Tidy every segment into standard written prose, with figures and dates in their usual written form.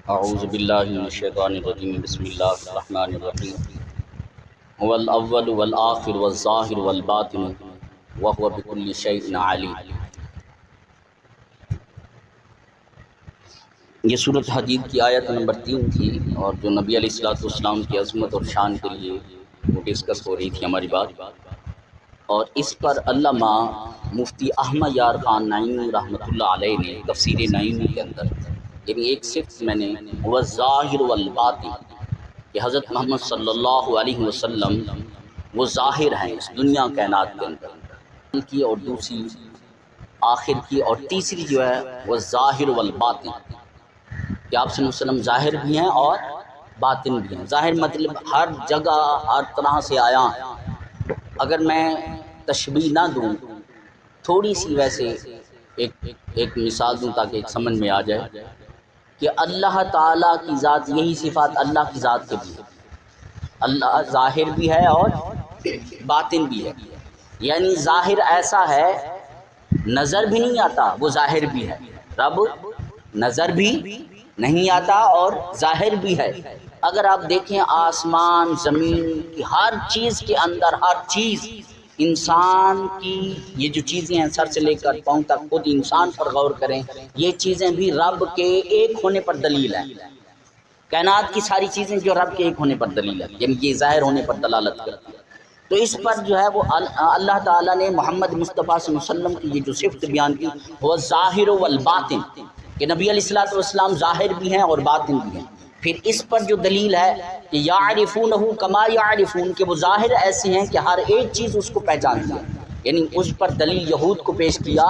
اعوذ باللہ من الشیطان الرجیم بسم اللہ الرحمن الرحیم هو الاول والآخر والظاہر والباطن وهو بكل شیء علیم۔ یہ سورۃ حدید کی آیت نمبر 3 تھی، اور جو نبی علیہ الصلوۃ والسلام کی عظمت اور شان کے لیے وہ ڈسکس ہو رہی تھی ہماری بات، اور اس پر علامہ مفتی احمد یار خان نعیمی رحمۃ اللہ علیہ نے تفسیر نعیمی کے اندر یعنی ایک صفت میں نے وہ ظاہر والباطن کہ حضرت محمد صلی اللہ علیہ وسلم وہ ظاہر ہیں اس دنیا کائنات کے اندر کی، اور دوسری آخر کی، اور تیسری جو ہے وہ ظاہر والباطن کہ آپ صلی اللہ علیہ وسلم ظاہر بھی ہیں اور باطن بھی ہیں۔ ظاہر مطلب ہر جگہ ہر طرح سے آیا۔ اگر میں تشبیہ نہ دوں، تھوڑی سی ویسے ایک مثال دوں تاکہ ایک سمجھ میں آ جائے کہ اللہ تعالیٰ کی ذات، یہی صفات اللہ کی ذات کے بھی ہے۔ اللہ ظاہر بھی ہے اور باطن بھی ہے، یعنی ظاہر ایسا ہے نظر بھی نہیں آتا، وہ ظاہر بھی ہے۔ رب نظر بھی نہیں آتا اور ظاہر بھی ہے۔ اگر آپ دیکھیں آسمان زمین کی ہر چیز کے اندر، ہر چیز انسان کی یہ جو چیزیں ہیں سر سے لے کر پاؤں تک، خود انسان پر غور کریں، یہ چیزیں بھی رب کے ایک ہونے پر دلیل ہیں۔ کائنات کی ساری چیزیں جو رب کے ایک ہونے پر دلیل ہے، یعنی یہ ظاہر ہونے پر دلالت کرتی ہے۔ تو اس پر جو ہے وہ اللہ تعالیٰ نے محمد مصطفیٰ صلی اللہ علیہ وسلم کی یہ جو صفت بیان کی وہ ظاہر والباطن کہ نبی علیہ الصلوۃ والسلام ظاہر بھی ہیں اور باطن بھی ہیں۔ پھر اس پر جو دلیل ہے کہ یعرفونہ کما یعرفون کہ وہ ظاہر ایسے ہیں کہ ہر ایک چیز اس کو پہچانتی ہے، یعنی اس پر دلیل یہود کو پیش کیا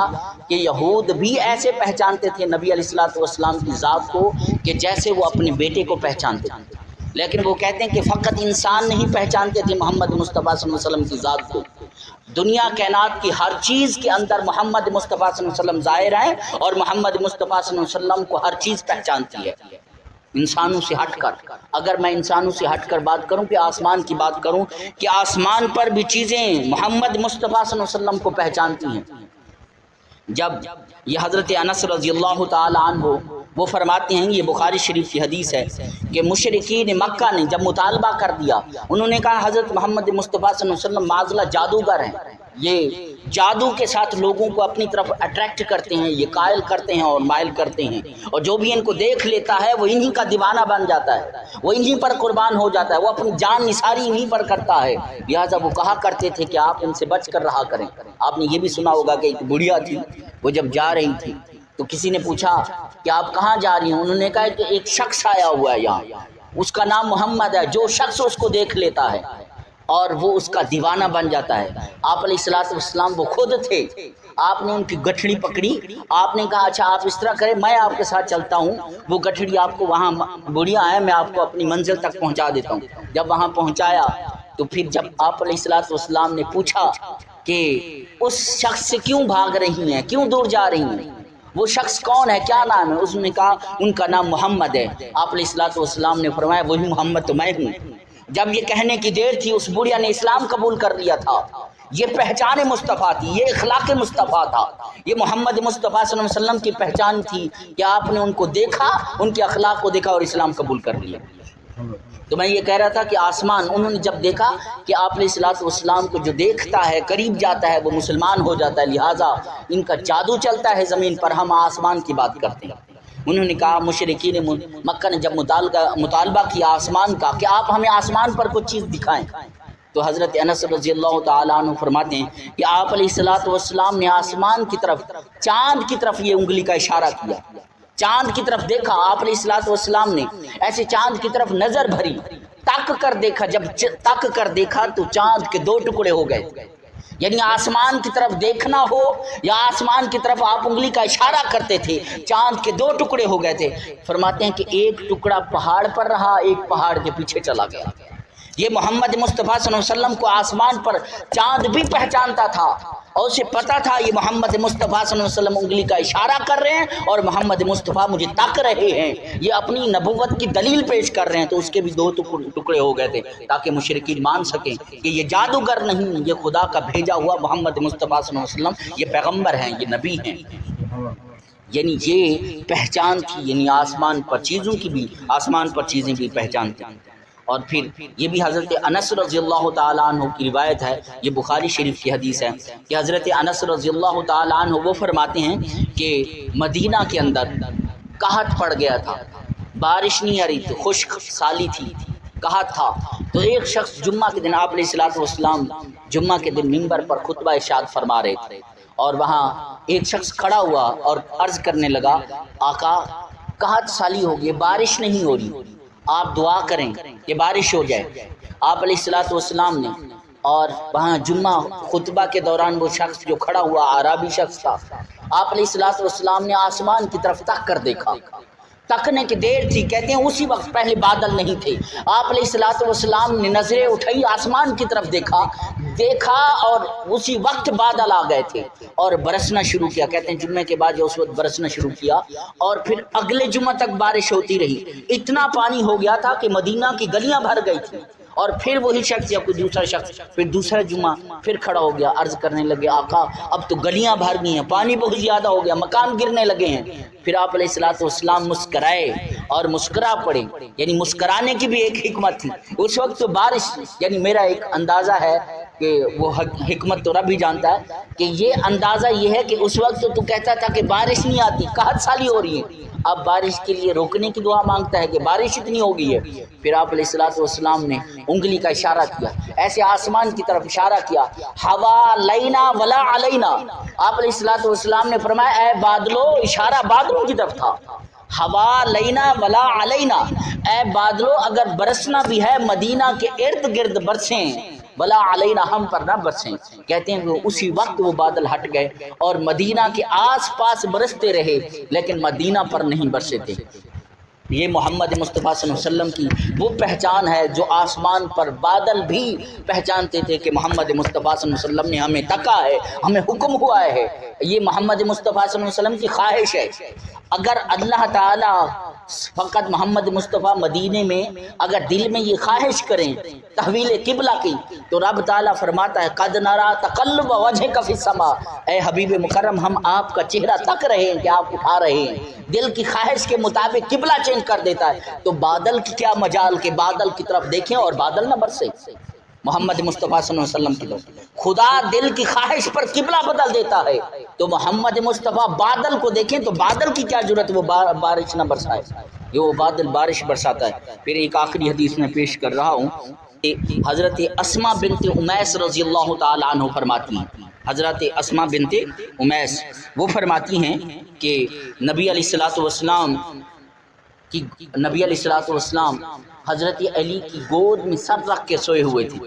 کہ یہود بھی ایسے پہچانتے تھے نبی علیہ الصلوۃ والسلام کی ذات کو کہ جیسے وہ اپنے بیٹے کو پہچانتے تھے، لیکن وہ کہتے ہیں کہ فقط انسان نہیں پہچانتے تھے محمد مصطفیٰ صلی اللہ علیہ وسلم کی ذات کو، دنیا کائنات کی ہر چیز کے اندر محمد مصطفیٰ صلی اللہ علیہ وسلم ظاہر ہیں، اور محمد مصطفیٰ صلی اللہ علیہ وسلم کو ہر چیز پہچانتی ہے انسانوں سے ہٹ کر۔ اگر میں انسانوں سے ہٹ کر بات کروں کہ آسمان کی بات کروں کہ آسمان پر بھی چیزیں محمد مصطفیٰ صلی اللہ علیہ وسلم کو پہچانتی ہیں۔ جب یہ حضرت انس رضی اللہ تعالی عنہ وہ فرماتے ہیں، یہ بخاری شریف کی حدیث ہے کہ مشرکین مکہ نے جب مطالبہ کر دیا، انہوں نے کہا حضرت محمد مصطفیٰ صلی اللہ علیہ وسلم معاذ جادوگر ہیں، یہ جادو کے ساتھ لوگوں کو اپنی طرف اٹریکٹ کرتے ہیں، یہ قائل کرتے ہیں اور مائل کرتے ہیں، اور جو بھی ان کو دیکھ لیتا ہے وہ انہی کا دیوانہ بن جاتا ہے، وہ انہی پر قربان ہو جاتا ہے، وہ اپنی جان نثاری انہی پر کرتا ہے۔ لہٰذا وہ کہا کرتے تھے کہ آپ ان سے بچ کر رہا کریں۔ آپ نے یہ بھی سنا ہوگا کہ ایک بڑھیا تھی، وہ جب جا رہی تھی تو کسی نے پوچھا کہ آپ کہاں جا رہی ہیں؟ انہوں نے کہا کہ ایک شخص آیا ہوا ہے یہاں، اس کا نام محمد ہے، جو شخص اس کو دیکھ لیتا ہے اور وہ اس کا دیوانہ بن جاتا ہے۔ آپ علیہ الصلوۃ والسلام وہ خود تھے، آپ نے ان کی گٹھڑی پکڑی، آپ نے کہا اچھا آپ اس طرح کریں، میں آپ کے ساتھ چلتا ہوں، وہ گٹھڑی آپ کو وہاں بڑھیا ہے، میں آپ کو اپنی منزل تک پہنچا دیتا ہوں۔ جب وہاں پہنچایا تو پھر جب آپ علیہ الصلوۃ والسلام نے پوچھا کہ اس شخص سے کیوں بھاگ رہی ہیں، کیوں دور جا رہی ہیں، وہ شخص کون ہے، کیا نام ہے؟ اس نے کہا ان کا نام محمد ہے۔ آپ علیہ الصلوۃ والسلام نے فرمایا وہی محمد تو میں ہوں۔ جب یہ کہنے کی دیر تھی اس بڑھیا نے اسلام قبول کر لیا تھا۔ یہ پہچان مصطفیٰ تھی، یہ اخلاق مصطفیٰ تھا، یہ محمد مصطفیٰ صلی اللہ علیہ وسلم کی پہچان تھی کہ آپ نے ان کو دیکھا، ان کے اخلاق کو دیکھا اور اسلام قبول کر لیا۔ تو میں یہ کہہ رہا تھا کہ آسمان انہوں نے جب دیکھا کہ آپ علیہ الصلوۃ والسلام کو جو دیکھتا ہے قریب جاتا ہے وہ مسلمان ہو جاتا ہے، لہٰذا ان کا جادو چلتا ہے زمین پر، ہم آسمان کی بات کرتے ہیں۔ انہوں نے کہا مشرکین مکہ نے جب مطالبہ کیا آسمان کا کہ آپ ہمیں آسمان پر کچھ چیز دکھائیں، تو حضرت انس رضی اللہ تعالیٰ عنہ فرماتے ہیں کہ آپ علیہ الصلوۃ والسلام نے آسمان کی طرف، چاند کی طرف یہ انگلی کا اشارہ کیا، چاند کی طرف دیکھا، آپ علیہ الصلوۃ والسلام نے ایسے چاند کی طرف نظر بھری، تک کر دیکھا، جب تک کر دیکھا تو چاند کے 2 ٹکڑے ہو گئے۔ یعنی آسمان کی طرف دیکھنا ہو یا آسمان کی طرف آپ انگلی کا اشارہ کرتے تھے، چاند کے 2 ٹکڑے ہو گئے تھے۔ فرماتے ہیں کہ ایک ٹکڑا پہاڑ پر رہا، ایک پہاڑ کے پیچھے چلا گیا۔ یہ محمد مصطفیٰ صلی اللہ علیہ وسلم کو آسمان پر چاند بھی پہچانتا تھا، اور اسے پتا تھا یہ محمد مصطفیٰ صلی اللہ علیہ وسلم انگلی کا اشارہ کر رہے ہیں اور محمد مصطفیٰ مجھے تک رہے ہیں، یہ اپنی نبوت کی دلیل پیش کر رہے ہیں، تو اس کے بھی 2 ٹکڑے ہو گئے تھے تاکہ مشرکین مان سکیں کہ یہ جادوگر نہیں، یہ خدا کا بھیجا ہوا محمد مصطفیٰ صلی اللہ علیہ وسلم، یہ پیغمبر ہیں، یہ نبی ہیں۔ یعنی یہ پہچان تھی، یعنی آسمان پر چیزوں کی بھی، آسمان پر چیزیں بھی پہچان تھی۔ اور پھر یہ بھی حضرت انس رضی اللہ تعالیٰ عنہ کی روایت ہے، یہ بخاری شریف کی حدیث ہے کہ حضرت انس رضی اللہ تعالیٰ عنہ وہ فرماتے ہیں کہ مدینہ کے اندر قحط پڑ گیا تھا، بارش نہیں آ رہی تھی، خشک سالی تھی، قحط تھا۔ تو ایک شخص جمعہ کے دن، آپ علیہ الصلوۃ والسلام جمعہ کے دن منبر پر خطبہ ارشاد فرما رہے تھے، اور وہاں ایک شخص کھڑا ہوا اور عرض کرنے لگا، آقا قحط سالی ہو گئی، بارش نہیں ہو رہی، آپ دعا کریں کہ بارش ہو جائے۔ آپ علیہ الصلوۃ والسلام نے، اور وہاں جمعہ خطبہ کے دوران وہ شخص جو کھڑا ہوا اعرابی شخص تھا، آپ علیہ الصلوۃ والسلام نے آسمان کی طرف تک کر دیکھا، تکنے کی دیر تھی، کہتے ہیں اسی وقت پہلے بادل نہیں تھے، آپ علیہ الصلوۃ والسلام نے نظریں اٹھائی، آسمان کی طرف دیکھا اور اسی وقت بادل آ گئے تھے اور برسنا شروع کیا۔ کہتے ہیں جمعے کے بعد جو اس وقت برسنا شروع کیا، اور پھر اگلے جمعہ تک بارش ہوتی رہی، اتنا پانی ہو گیا تھا کہ مدینہ کی گلیاں بھر گئی تھیں۔ اور پھر وہی شخص یا کوئی دوسرا شخص پھر دوسرا جمعہ پھر کھڑا ہو گیا، عرض کرنے لگے، آقا اب تو گلیاں بھر گئی ہیں، پانی بہت زیادہ ہو گیا، مکان گرنے لگے ہیں۔ پھر آپ علیہ الصلوۃ والسلام مسکرائے اور مسکرا پڑے، یعنی مسکرانے کی بھی ایک حکمت تھی اس وقت تو بارش، یعنی میرا ایک اندازہ ہے کہ وہ حکمت تو رب ہی جانتا ہے، کہ یہ اندازہ یہ ہے کہ اس وقت تو کہتا تھا کہ بارش نہیں آتی، قحط سالی ہو رہی ہے، اب بارش کے لیے روکنے کی دعا مانگتا ہے کہ بارش اتنی ہو گئی ہے۔ پھر آپ علیہ الصلوۃ والسلام نے انگلی کا اشارہ کیا، ایسے آسمان کی طرف اشارہ کیا، ہوا لینا ولا علینا، آپ علیہ الصلوۃ والسلام نے فرمایا اے بادلو، اشارہ بادلوں کی طرف تھا، ہوا لینا ولا علینا، اے بادلو اگر برسنا بھی ہے مدینہ کے ارد گرد برسیں، ولا علینا ہم پر نہ برسیں۔ کہتے ہیں کہ اسی وقت وہ بادل ہٹ گئے اور مدینہ کے آس پاس برستے رہے، لیکن مدینہ پر نہیں برسے تھے۔ یہ محمد مصطفیٰ صلی اللہ علیہ وسلم کی وہ پہچان ہے جو آسمان پر بادل بھی پہچانتے تھے کہ محمد مصطفیٰ صلی اللہ علیہ وسلم نے ہمیں تکا ہے، ہمیں حکم ہوا ہے۔ یہ محمد مصطفیٰ صلی اللہ علیہ وسلم کی خواہش ہے۔ اگر اللہ تعالیٰ فقط محمد مصطفیٰ مدینے میں اگر دل میں یہ خواہش کریں تحویل قبلہ کی، تو رب تعالیٰ فرماتا ہے قد نرا تقلب وجہک فی السماء، اے حبیب مکرم ہم آپ کا چہرہ تک رہے ہیں کہ آپ اٹھا رہے ہیں، دل کی خواہش کے مطابق قبلہ چینج کر دیتا ہے۔ تو بادل کی کیا مجال کہ بادل کی طرف دیکھیں اور بادل نہ برسے، محمد مصطفیٰ صلی اللہ علیہ وسلم کی طرف خدا دل کی خواہش پر قبلہ بدل دیتا ہے، تو محمد مصطفیٰ بادل کو دیکھیں تو بادل کی کیا ضرورت وہ بارش نہ برسائے، یہ وہ بادل بارش برساتا ہے۔ پھر ایک آخری حدیث میں پیش کر رہا ہوں، حضرت اسماء بنت امیس رضی اللہ تعالی عنہ فرماتی ہیں، حضرت اسماء بنت امیس وہ فرماتی ہیں کہ نبی علیہ الصلوۃ والسلام حضرت علی کی گود میں سر رکھ کے سوئے ہوئے تھے،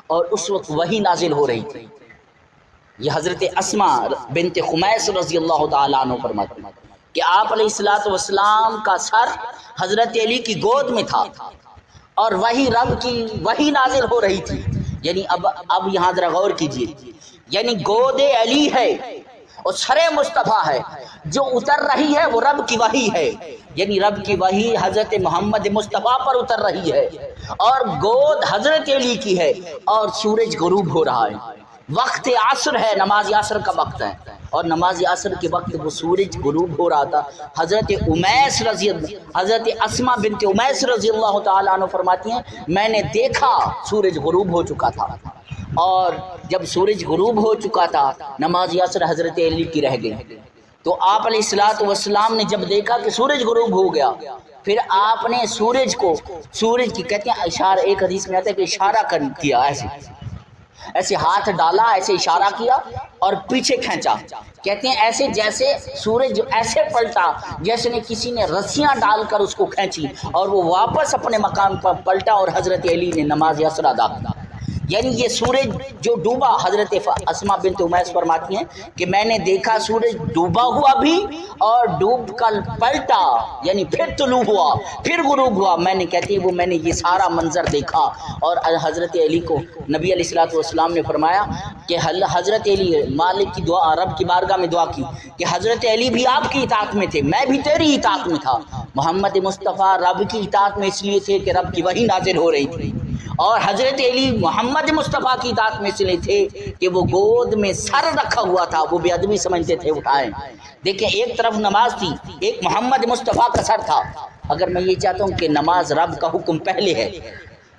اور اس وقت وحی نازل ہو رہی تھی۔ یہ حضرت اسماء بنت خمیس رضی اللہ تعالیٰ عنہ فرماتی ہیں کہ آپ علیہ الصلوۃ والسلام کا سر حضرت علی کی گود میں تھا اور وہی رب کی وحی نازل ہو رہی تھی۔ یعنی اب یہاں ذرا غور کیجیے، یعنی گود علی ہے اور سر مصطفیٰ ہے، جو اتر رہی ہے وہ رب کی وحی ہے، یعنی رب کی وحی حضرت محمد مصطفیٰ پر اتر رہی ہے، اور گود حضرت علی کی ہے، اور سورج غروب ہو رہا ہے، وقت عصر ہے، نماز عصر کا وقت ہے، اور نماز عصر کے وقت وہ سورج غروب ہو رہا تھا۔ حضرت اسماء بنت امیس رضی اللہ تعالیٰ عنہ فرماتی ہیں میں نے دیکھا سورج غروب ہو چکا تھا، اور جب سورج غروب ہو چکا تھا نماز عصر حضرت علی کی رہ گئی، تو آپ علیہ الصلوۃ والسلام نے جب دیکھا کہ سورج غروب ہو گیا، پھر آپ نے سورج کی کہتے ہیں اشارہ، ایک حدیث میں آتا ہے کہ اشارہ کیا، ایسے ہاتھ ڈالا، ایسے اشارہ کیا اور پیچھے کھینچا، کہتے ہیں ایسے جیسے سورج ایسے پلٹا جیسے کسی نے رسیاں ڈال کر اس کو کھینچی، اور وہ واپس اپنے مقام پر پلٹا اور حضرت علی نے نماز عصر ادا کی۔ یعنی یہ سورج جو ڈوبا، حضرت اسماء بنت امیس فرماتی ہیں کہ میں نے دیکھا سورج ڈوبا ہوا بھی اور ڈوب کر پلٹا، یعنی پھر طلوع ہوا، پھر غروب ہوا، میں نے کہتی ہے میں نے یہ سارا منظر دیکھا۔ اور حضرت علی کو نبی علیہ الصلوۃ والسلام نے فرمایا کہ حضرت علی مالک کی دعا، رب کی بارگاہ میں دعا کی کہ حضرت علی بھی آپ کی اطاعت میں تھے، میں بھی تیری اطاعت میں تھا۔ محمد مصطفیٰ رب کی اطاعت میں اس لیے تھے کہ رب کی وحی نازل ہو رہی تھی، اور حضرت علی محمد مصطفیٰ کی ذات میں سے تھے کہ وہ گود میں سر رکھا ہوا تھا، وہ بے ادبی سمجھتے تھے اٹھائیں۔ دیکھیں ایک طرف نماز تھی، ایک محمد مصطفیٰ کا سر تھا۔ اگر میں یہ چاہتا ہوں کہ نماز رب کا حکم پہلے ہے،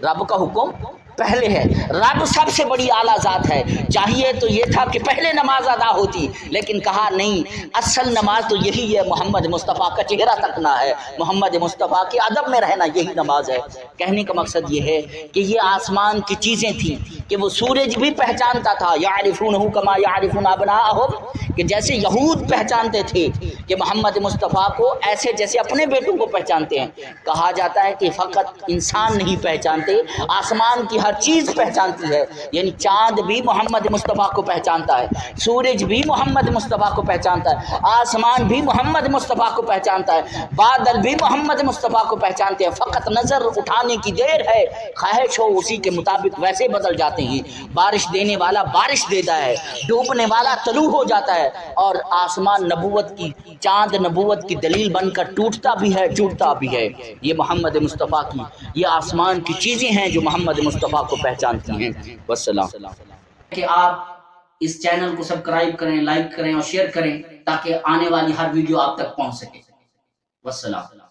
رب کا حکم پہلے ہے، رب سب سے بڑی اعلیٰ ذات ہے، چاہیے تو یہ تھا کہ پہلے نماز ادا ہوتی، لیکن کہا نہیں، اصل نماز تو یہی ہے، محمد مصطفیٰ کا چہرہ تکنا ہے، محمد مصطفیٰ کے ادب میں رہنا، یہی نماز ہے۔ کہنے کا مقصد یہ ہے کہ یہ آسمان کی چیزیں تھیں کہ وہ سورج بھی پہچانتا تھا، یعرفونہ کما یعرفون ابناءہم، کہ جیسے یہود پہچانتے تھے کہ محمد مصطفیٰ کو ایسے جیسے اپنے بیٹوں کو پہچانتے ہیں۔ کہا جاتا ہے کہ فقط انسان نہیں پہچانتے، آسمان کی ہر چیز پہچانتی ہے، یعنی چاند بھی محمد مصطفیٰ کو پہچانتا ہے، سورج بھی محمد مصطفیٰ کو پہچانتا ہے، آسمان بھی محمد مصطفیٰ کو پہچانتا ہے، بادل بھی محمد مصطفیٰ کو پہچانتے ہیں، فقط نظر اٹھانے کی دیر ہے، خواہش ہو اسی کے مطابق ویسے بدل جاتے ہیں، بارش دینے والا بارش دیتا ہے، ڈوبنے والا طلوع ہو جاتا ہے، اور آسمان نبوت کی، چاند نبوت کی دلیل بن کر ٹوٹتا بھی ہے ٹوٹتا بھی ہے۔ یہ محمد مصطفیٰ کی، یہ آسمان کی چیزیں ہیں جو محمد مصطفیٰ کو پہچانتی ہیں۔ والسلام۔ کہ آپ اس چینل کو سبسکرائب کریں، لائک کریں اور شیئر کریں تاکہ آنے والی ہر ویڈیو آپ تک پہنچ سکے۔ والسلام۔